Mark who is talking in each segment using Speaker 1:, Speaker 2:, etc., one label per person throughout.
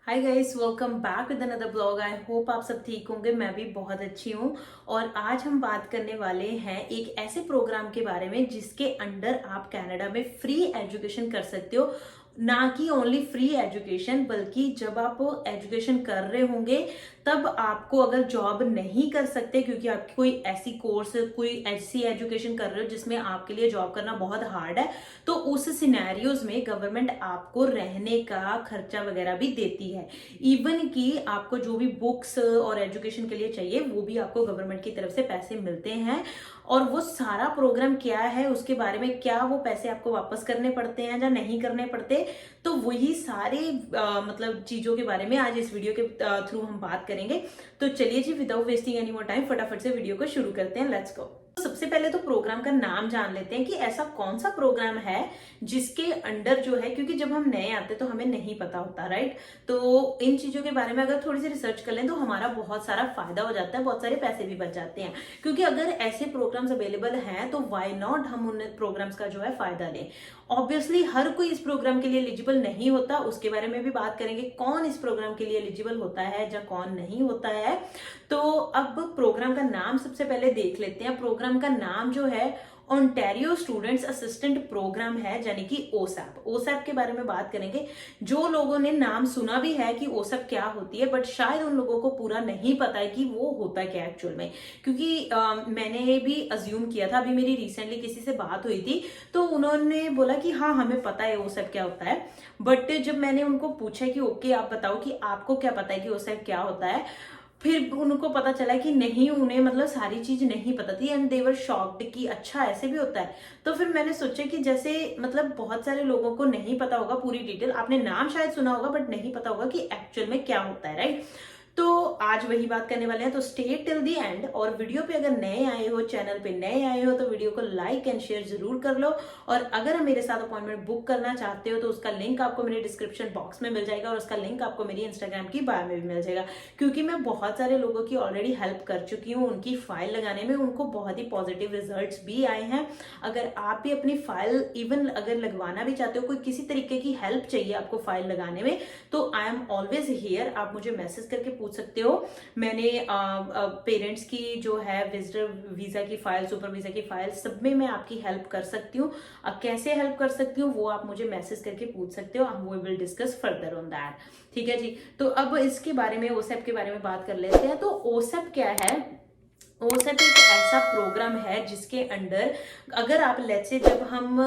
Speaker 1: Hi guys, welcome back with another blog. I hope आप सब ठीक होंगे। मैं भी बहुत अच्छी हूँ। और आज हम बात करने वाले हैं एक ऐसे प्रोग्राम के बारे में जिसके अंडर आप कनाडा में फ्री एजुकेशन कर सकते हो। ना कि ओनली फ्री एजुकेशन, बल्कि जब आप एजुकेशन कर रहे होंगे तब आपको अगर जॉब नहीं कर सकते क्योंकि आपकी कोई ऐसी कोर्स, कोई ऐसी एजुकेशन कर रहे हो जिसमें आपके लिए जॉब करना बहुत हार्ड है, तो उस सिनेरियोज में गवर्नमेंट आपको रहने का खर्चा वगैरह भी देती है। इवन कि आपको जो भी बुक्स और एजुकेशन के लिए चाहिए वो भी आपको गवर्नमेंट की तरफ से पैसे मिलते हैं। और वो सारा प्रोग्राम क्या है, उसके बारे में, क्या वो पैसे आपको वापस करने पड़ते हैं या नहीं करने पड़ते, तो वही सारे मतलब चीजों के बारे में आज इस वीडियो के थ्रू हम बात करेंगे। तो चलिए जी, without wasting any more time फटाफट से वीडियो को शुरू करते हैं। Let's go. सबसे पहले तो प्रोग्राम का नाम जान लेते हैं कि ऐसा कौन सा प्रोग्राम है जिसके अंडर जो है, क्योंकि जब हम नए आते तो हमें नहीं पता होता, राइट। तो इन चीजों के बारे में अगर थोड़ी सी रिसर्च कर लें तो हमारा बहुत सारा फायदा हो जाता है, बहुत सारे पैसे भी बच जाते हैं। क्योंकि अगर ऐसे प्रोग्राम्स अवेलेबल हैं तो व्हाई नॉट हम उन प्रोग्राम्स का जो है फायदा लें। ऑब्वियसली हर कोई इस प्रोग्राम के लिए एलिजिबल नहीं होता, उसके बारे में भी बात करेंगे कौन इस प्रोग्राम के लिए एलिजिबल होता है या कौन नहीं होता है। तो अब प्रोग्राम का नाम सबसे पहले देख लेते हैं। प्रोग्राम का नाम जो है ओंटारियो स्टूडेंट्स असिस्टेंट प्रोग्राम है, यानी कि ओसैप। ओसैप के बारे में बात करेंगे। जो लोगों ने नाम सुना भी है कि ओसैप क्या होती है, बट शायद उन लोगों को पूरा नहीं पता है कि वो होता क्या एक्चुअल में। क्योंकि मैंने भी अज्यूम किया था, अभी मेरी रिसेंटली किसी से बात हुई थी तो उन्होंने बोला कि हाँ हमें पता है ओसैप क्या होता है। बट जब मैंने उनको पूछा कि ओके आप बताओ कि आपको क्या पता है कि ओसैप क्या होता है, फिर उनको पता चला कि नहीं, उन्हें मतलब सारी चीज नहीं पता थी एंड देवर शॉक्ड कि अच्छा ऐसे भी होता है। तो फिर मैंने सोचा कि जैसे मतलब बहुत सारे लोगों को नहीं पता होगा पूरी डिटेल, आपने नाम शायद सुना होगा बट नहीं पता होगा कि एक्चुअल में क्या होता है, राइट। तो आज वही बात करने वाले हैं, तो स्टे टिल दी एंड। और वीडियो पे अगर नए आए हो, चैनल पे नए आए हो, तो वीडियो को लाइक एंड शेयर जरूर कर लो। और अगर मेरे साथ अपॉइंटमेंट बुक करना चाहते हो तो उसका लिंक आपको मेरे डिस्क्रिप्शन बॉक्स में मिल जाएगा और उसका लिंक आपको मेरी इंस्टाग्राम की बायो में भी मिल जाएगा। क्योंकि मैं बहुत सारे लोगों की ऑलरेडी हेल्प कर चुकी हूँ उनकी फाइल लगाने में, उनको बहुत ही पॉजिटिव रिजल्ट्स भी आए हैं। अगर आप भी अपनी फाइल इवन अगर लगवाना भी चाहते हो, कोई किसी तरीके की हेल्प चाहिए आपको फाइल लगाने में, तो आई एम ऑलवेज हियर। आप मुझे मैसेज करके पूछ सकते हो। मैंने पेरेंट्स की जो है विजिटर वीजा की फाइल, सुपर वीजा की फाइल, सब में मैं आपकी हेल्प कर सकती हूँ। कैसे हेल्प कर सकती हूँ वो आप मुझे मैसेज करके पूछ सकते हो, we will discuss further on that. ठीक है जी। तो अब इसके बारे में, ओसेप के बारे में बात कर लेते हैं। तो ओसेप क्या है? ओसेप एक ऐसा प्रोग्राम है जिसके अंडर अगर आप लेट्स से, जब हम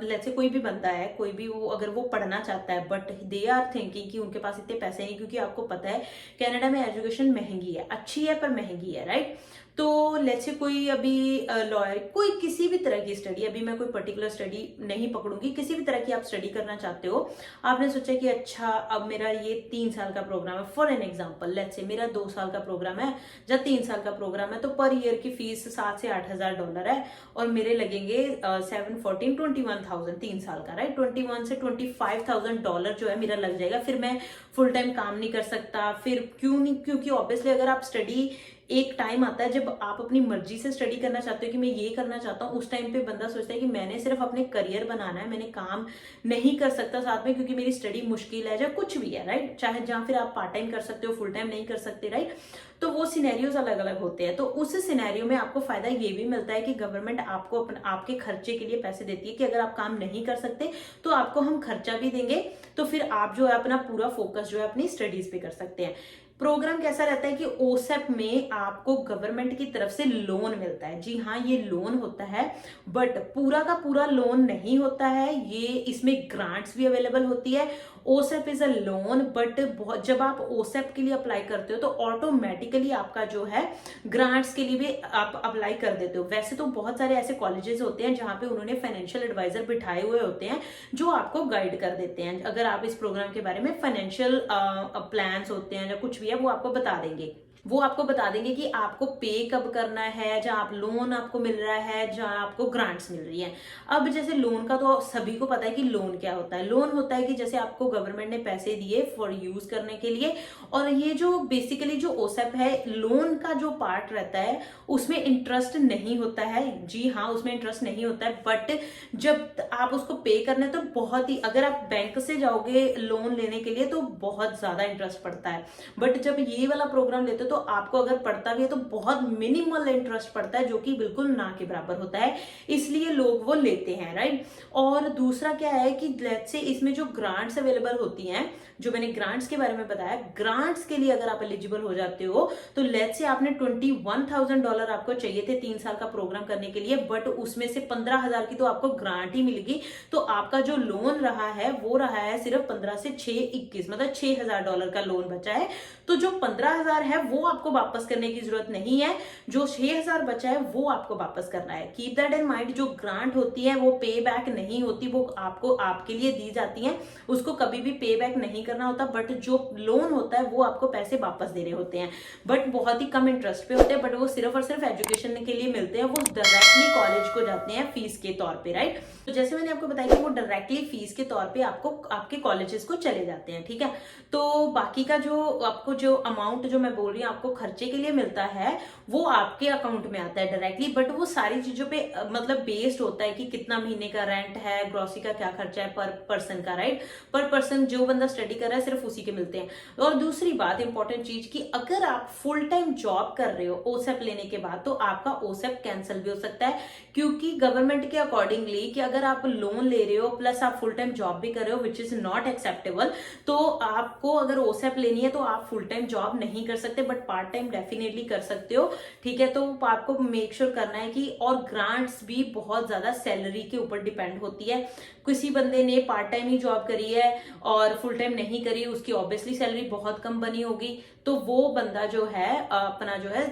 Speaker 1: लेट्स से कोई भी बंदा है, कोई भी वो अगर वो पढ़ना चाहता है बट दे आर थिंकिंग कि उनके पास इतने पैसे नहीं, क्योंकि आपको पता है कनाडा में एजुकेशन महंगी है, अच्छी है पर महंगी है, राइट। तो लेट्स से कोई अभी लॉयर, कोई किसी भी तरह की स्टडी, अभी मैं कोई पर्टिकुलर स्टडी नहीं पकड़ूंगी, किसी भी तरह की आप स्टडी करना चाहते हो, आपने सोचा कि अच्छा अब मेरा ये 3 साल का प्रोग्राम है, for an example let's say मेरा 2 साल का प्रोग्राम है या 3 साल का प्रोग्राम है, तो पर ईयर की फीस 7 से 8 हज़ार डॉलर है और मेरे लगेंगे 7 14 21,000 3 साल का, राइट। 21 से 25,000 डॉलर जो है मेरा लग जाएगा। फिर मैं फुल टाइम काम नहीं कर सकता। फिर क्यों नहीं? क्योंकि ऑब्वियसली अगर आप स्टडी, एक टाइम आता है जब आप अपनी मर्जी से स्टडी करना चाहते हो कि मैं ये करना चाहता हूँ, उस टाइम पे बंदा सोचता है कि मैंने सिर्फ अपने करियर बनाना है, मैंने काम नहीं कर सकता साथ में क्योंकि मेरी स्टडी मुश्किल है या कुछ भी है, राइट। चाहे जहां फिर आप पार्ट टाइम कर सकते हो, फुल टाइम नहीं कर सकते, राइट। तो वो सिनेरियोज अलग अलग होते हैं। तो उस सिनेरियो में आपको फायदा ये भी मिलता है कि गवर्नमेंट आपको आपके खर्चे के लिए पैसे देती है कि अगर आप काम नहीं कर सकते तो आपको हम खर्चा भी देंगे, तो फिर आप जो है अपना पूरा फोकस जो है अपनी स्टडीज पे कर सकते हैं। प्रोग्राम कैसा रहता है कि ओसेप में आपको गवर्नमेंट की तरफ से लोन मिलता है। जी हाँ, ये लोन होता है बट पूरा का पूरा लोन नहीं होता है ये, इसमें ग्रांट्स भी अवेलेबल होती है। ओसेप इज अ लोन बट जब आप ओसेप के लिए अप्लाई करते हो तो ऑटोमेटिकली आपका जो है ग्रांट्स के लिए भी आप अप्लाई कर देते हो। वैसे तो बहुत सारे ऐसे कॉलेजेस होते हैं जहां पे उन्होंने फाइनेंशियल एडवाइजर बिठाए हुए होते हैं जो आपको गाइड कर देते हैं। अगर आप इस प्रोग्राम के बारे में, फाइनेंशियल प्लान्स होते हैं या कुछ भी है वो आपको बता देंगे। वो आपको बता देंगे कि आपको पे कब करना है, जहां आप लोन आपको मिल रहा है, जहां आपको ग्रांट्स मिल रही है। अब जैसे लोन का तो सभी को पता है कि लोन क्या होता है। लोन होता है कि जैसे आपको गवर्नमेंट ने पैसे दिए फॉर यूज करने के लिए, और ये जो बेसिकली जो ओसेप है, लोन का जो पार्ट रहता है उसमें इंटरेस्ट नहीं होता है। जी हाँ, उसमें इंटरेस्ट नहीं होता है, बट जब आप उसको पे करने तो बहुत ही, अगर आप बैंक से जाओगे लोन लेने के लिए तो बहुत ज्यादा इंटरेस्ट पड़ता है, बट जब ये वाला प्रोग्राम लेते हो तो आपको अगर पड़ता भी है तो बहुत मिनिमल इंटरेस्ट पड़ता है, जो कि बिल्कुल ना के बराबर होता है, इसलिए लोग वो लेते हैं, राइट। और दूसरा क्या है कि लेट्स से इसमें जो ग्रांट्स अवेलेबल होती हैं, जो मैंने ग्रांट्स के बारे में बताया, ग्रांट्स के लिए अगर आप एलिजिबल हो जाते हो तो लेट्स से आपने $21,000 आपको चाहिए थे 3 साल का प्रोग्राम करने के लिए, बट उसमें से 15,000 की तो आपको ग्रांट ही मिलेगी, तो आपका जो लोन रहा है वो रहा है सिर्फ 15 से 6 21, मतलब $6,000 का लोन बचा है। तो जो 15,000 है वो आपको वापस करने की जरूरत नहीं है, जो 6,000 बचा है वो आपको वापस करना है। कीप दैट इन माइंड, जो ग्रांट होती है वो पे बैक नहीं होती, वो आपको आपके लिए दी जाती है, उसको कभी भी पे बैक नहीं करना होता, बट जो लोन होता है वो आपको पैसे वापस देने होते हैं, बट बहुत ही कम इंटरेस्ट पे होते हैं, बट वो सिर्फ और सिर्फ एजुकेशन के लिए मिलते हैं, वो डायरेक्टली कॉलेज को जाते हैं फीस के तौर पे, राइट। तो जैसे मैंने आपको बताया कि वो डायरेक्टली फीस के तौर पे आपको आपके कॉलेजेस को चले जाते हैं, ठीक है। तो बाकी का जो आपको जो अमाउंट जो मैं बोल रही हूँ आपको खर्चे के लिए मिलता है वो आपके अकाउंट में आता है डायरेक्टली, बट वो सारी चीजों पे मतलब बेस्ड होता है कि कितना महीने का रेंट है, ग्रोसरी का क्या खर्चा है पर पर्सन का, राइट। पर पर्सन जो बंदा स्टडी कर रहा है सिर्फ उसी के मिलते हैं। और दूसरी बात इंपॉर्टेंट चीज कि अगर आप फुल टाइम जॉब कर रहे हो ओसेप लेने के बाद तो आपका ओसेप कैंसिल भी हो सकता है, क्योंकि गवर्नमेंट के अकॉर्डिंगली कि अगर आप लोन ले रहे हो प्लस आप फुल टाइम जॉब भी कर रहे हो विच इज नॉट एक्सेप्टेबल, तो आपको अगर ओसेप लेनी है तो आप फुल टाइम जॉब नहीं कर सकते, बट पार्ट टाइम डेफिनेटली कर सकते हो, ठीक है। तो आपको मेक श्योर करना है कि, और ग्रांट्स भी बहुत ज्यादा सैलरी के ऊपर डिपेंड होती है। किसी बंदे ने पार्ट टाइम ही जॉब करी है और फुल टाइम नहीं करी, उसकी ऑब्वियसली सैलरी बहुत कम बनी होगी, तो वो बंदा जो है अपना जो है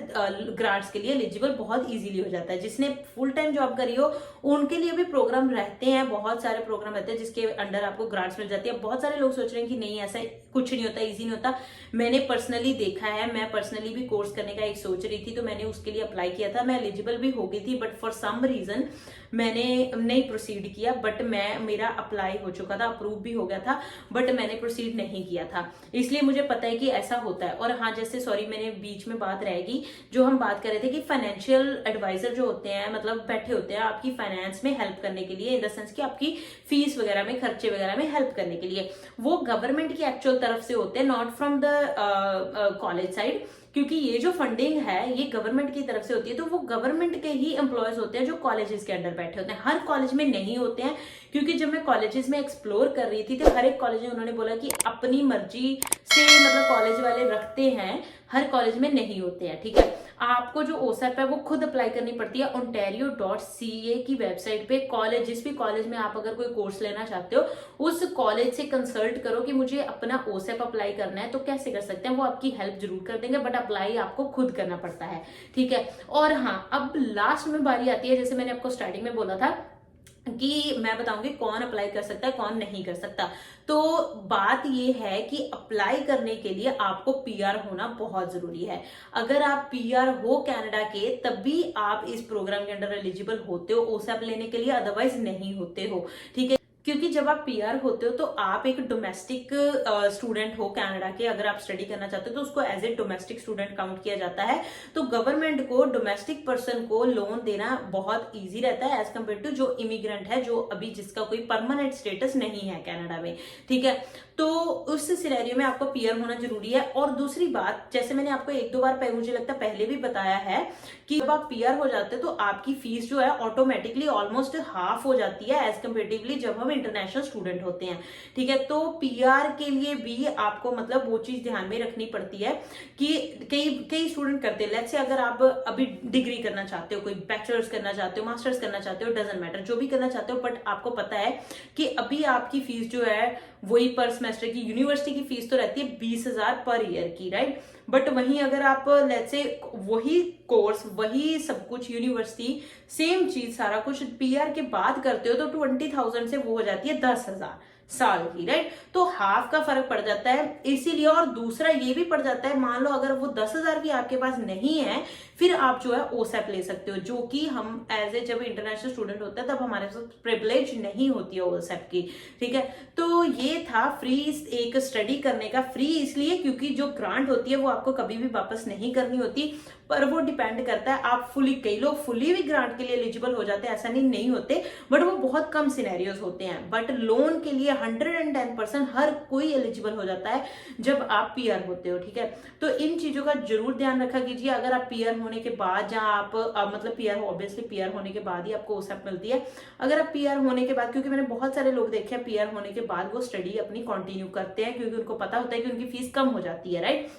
Speaker 1: ग्रांट्स के लिए एलिजिबल बहुत इजीली हो जाता है। जिसने फुल टाइम जॉब करी हो उनके लिए भी प्रोग्राम रहते हैं, बहुत सारे प्रोग्राम रहते हैं जिसके अंडर आपको ग्रांट्स मिल जाती है। बहुत सारे लोग सोच रहे हैं कि नहीं ऐसा कुछ नहीं होता, इजी नहीं होता। मैंने पर्सनली देखा है, मैं पर्सनली भी कोर्स करने का एक सोच रही थी, तो मैंने उसके लिए अप्लाई किया था, मैं एलिजिबल भी हो गई थी, बट फॉर सम रीजन मैंने नहीं प्रोसीड किया, बट मेरा अप्लाई हो चुका था, अप्रूव भी हो गया था, बट मैंने प्रोसीड नहीं किया था, इसलिए मुझे पता है कि ऐसा होता है। और हाँ, जैसे सॉरी मैंने बीच में बात रहेगी, जो हम बात कर रहे थे कि फाइनेंशियल एडवाइजर जो होते हैं मतलब बैठे होते हैं आपकी फाइनेंस में हेल्प करने के लिए, इन द सेंस कि आपकी फीस वगैरह में, खर्चे वगैरह में हेल्प करने के लिए, वो गवर्नमेंट की एक्चुअल तरफ से होते हैं, not from the college side, क्योंकि ये जो फंडिंग है ये गवर्नमेंट की तरफ से होती है, तो वो गवर्नमेंट के ही एम्प्लॉयज होते हैं जो कॉलेजेस के अंडर बैठे होते हैं, हर कॉलेज में नहीं होते हैं। क्योंकि जब मैं कॉलेजेस में एक्सप्लोर कर रही थी तो हर एक कॉलेज में उन्होंने बोला कि अपनी मर्जी से मतलब कॉलेज वाले रखते हैं, हर कॉलेज में नहीं होते हैं, ठीक है। आपको जो ओसेप है वो खुद अप्लाई करनी पड़ती है ontario.ca की वेबसाइट पे। कॉलेज, जिस भी कॉलेज में आप अगर कोई कोर्स लेना चाहते हो उस कॉलेज से कंसल्ट करो कि मुझे अपना ओसेप अप्लाई करना है, तो कैसे कर सकते हैं, वो आपकी हेल्प जरूर कर देंगे, बट अप्लाई आपको खुद करना पड़ता है, ठीक है। और हाँ, अब लास्ट में बारी आती है, जैसे मैंने आपको स्टार्टिंग में बोला था कि मैं बताऊंगी कौन अप्लाई कर सकता है कौन नहीं कर सकता। तो बात ये है कि अप्लाई करने के लिए आपको पीआर होना बहुत जरूरी है। अगर आप पीआर हो कनाडा के तब भी आप इस प्रोग्राम के अंडर एलिजिबल होते हो ओसेप लेने के लिए, अदरवाइज नहीं होते हो, ठीक है। क्योंकि जब आप पीआर होते हो तो आप एक डोमेस्टिक स्टूडेंट हो कनाडा के, अगर आप स्टडी करना चाहते हो तो उसको as a domestic student count किया जाता है। तो गवर्नमेंट को डोमेस्टिक पर्सन को लोन देना बहुत इजी रहता है एज कम्पेयर टू जो इमिग्रेंट है, जो अभी जिसका कोई परमानेंट स्टेटस नहीं है कनाडा में, ठीक है। तो उस सिनेरियो में आपको पीआर होना जरूरी है। और दूसरी बात, जैसे मैंने आपको एक दो बार मुझे लगता है पहले भी बताया है कि जब आप पीआर हो जाते हो तो आपकी फीस जो है ऑटोमेटिकली ऑलमोस्ट हाफ हो जाती है एज कंपेरेटिवली जब हम इंटरनेशनल स्टूडेंट होते हैं, ठीक है। तो पीआर के लिए भी आपको मतलब वो चीज ध्यान में रखनी पड़ती है कि कई स्टूडेंट करते हैं, लेट्स से अगर आप अभी डिग्री करना चाहते हो, कोई बैचलर्स करना चाहते हो, मास्टर्स करना चाहते हो, डजंट मैटर जो भी करना चाहते हो, बट आपको पता है कि अभी आपकी फीस जो है वही पर सेमेस्टर की, यूनिवर्सिटी की फीस तो रहती है 20,000 पर ईयर की, राइट। बट वहीं अगर आप लेट्स से वही कोर्स, वही सब कुछ, यूनिवर्सिटी सेम चीज सारा कुछ पीआर के बाद करते हो तो 20,000 से वो हो जाती है 10,000, साल की, राइट। तो हाफ का फर्क पड़ जाता है इसीलिए। और दूसरा ये भी पड़ जाता है, मान लो अगर वो 10,000 भी आपके पास नहीं है, फिर आप जो है ओसेप ले सकते हो, जो कि हम एज ए जब इंटरनेशनल स्टूडेंट होता है तब हमारे पास प्रिविलेज नहीं होती है ओसेप की, ठीक है। तो ये था फ्री एक स्टडी करने का। फ्री इसलिए क्योंकि जो ग्रांट होती है वो आपको कभी भी वापस नहीं करनी होती, पर वो डिपेंड करता है आप फुली, कई लोग फुली भी ग्रांट के लिए एलिजिबल हो जाते हैं, ऐसा नहीं होते, बट वो बहुत कम सिनेरियोज होते हैं। बट लोन के लिए 110% हर कोई एलिजिबल हो जाता है जब आप पीआर होते हो, ठीक है। तो इन चीजों का जरूर ध्यान रखा कीजिए। अगर आप पीआर होने के बाद, जहां आप मतलब पीआर ऑब्वियसली पीआर होने के बाद ही आपको ओसेप मिलती है। अगर आप पीआर होने के बाद, क्योंकि मैंने बहुत सारे लोग देखे हैं पीआर होने के बाद वो स्टडी अपनी कंटिन्यू करते हैं, क्योंकि उनको पता होता है कि उनकी फीस कम हो जाती है, राइट।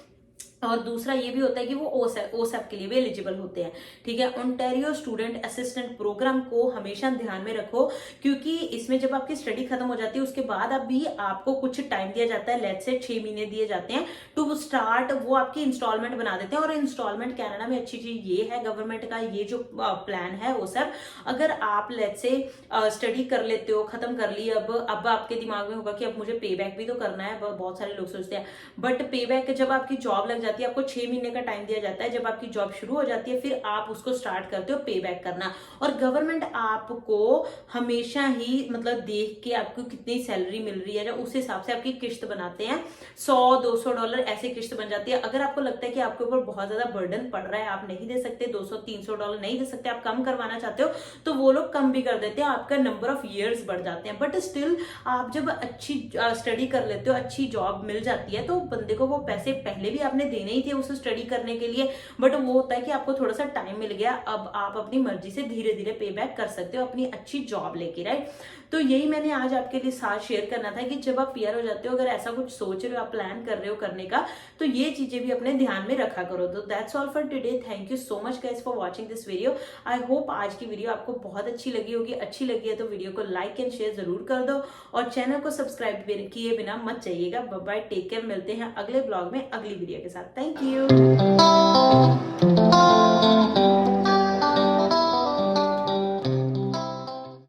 Speaker 1: और दूसरा ये भी होता है कि वो ओसेप के लिए भी एलिजिबल होते हैं, ठीक है। ओंटारियो स्टूडेंट असिस्टेंट प्रोग्राम को हमेशा ध्यान में रखो, क्योंकि इसमें जब आपकी स्टडी खत्म हो जाती है उसके बाद अभी आपको कुछ टाइम दिया जाता है, लेट्स से 6 महीने दिए जाते हैं टू स्टार्ट। वो आपकी इंस्टॉलमेंट बना देते हैं। और इंस्टॉलमेंट कनाडा में अच्छी चीज ये है, गवर्नमेंट का ये जो प्लान है ओसेप, अगर आप लेट्स से स्टडी कर लेते हो, खत्म कर ली, अब आपके दिमाग में होगा कि अब मुझे पे बैक भी तो करना है, बहुत सारे लोग सोचते हैं। बट पे बैक जब आपकी जॉब लग जाती है, आपको 6 महीने का टाइम दिया जाता है, जब आपकी जॉब शुरू हो जाती है फिर आप उसको स्टार्ट करते हो पे बैक करना। और गवर्नमेंट आपको हमेशा ही मतलब देख के आपको कितनी सैलरी मिल रही है उस हिसाब से आपकी किश्त बनाते हैं। $100-200 ऐसे किश्त बन जाती है। अगर आपको लगता है कि आपके ऊपर बहुत ज्यादा बर्डन पड़ रहा है, आप नहीं दे सकते, $200-300 नहीं दे सकते, आप कम करवाना चाहते हो, तो वो लोग कम भी कर देते हैं, आपका नंबर ऑफ ईयर्स बढ़ जाते हैं। बट स्टिल आप जब अच्छी स्टडी कर लेते हो, अच्छी जॉब मिल जाती है, तो बंदे को वो पैसे पहले भी आपने देने ही थे उस स्टडी करने के लिए, बट वो होता है कि आपको थोड़ा सा टाइम मिल गया, अब आप अपनी मर्जी से धीरे धीरे पे बैक कर सकते हो अपनी अच्छी जॉब लेके, राइट। तो यही मैंने आज आपके लिए साथ शेयर करना था कि जब आप पीआर हो जाते हो, अगर ऐसा कुछ सोच रहे हो, आप प्लान कर रहे हो करने का, तो ये चीजें भी अपने ध्यान में रखा करो। तो that's all for today. Thank you so much guys for watching this video. I hope आज की वीडियो आपको बहुत अच्छी लगी होगी। अच्छी लगी है तो वीडियो को लाइक एंड शेयर जरूर कर दो, और चैनल को सब्सक्राइब किए बिना मत जाइएगा। Bye bye, take care. मिलते हैं अगले ब्लॉग में अगली वीडियो के साथ। Thank you.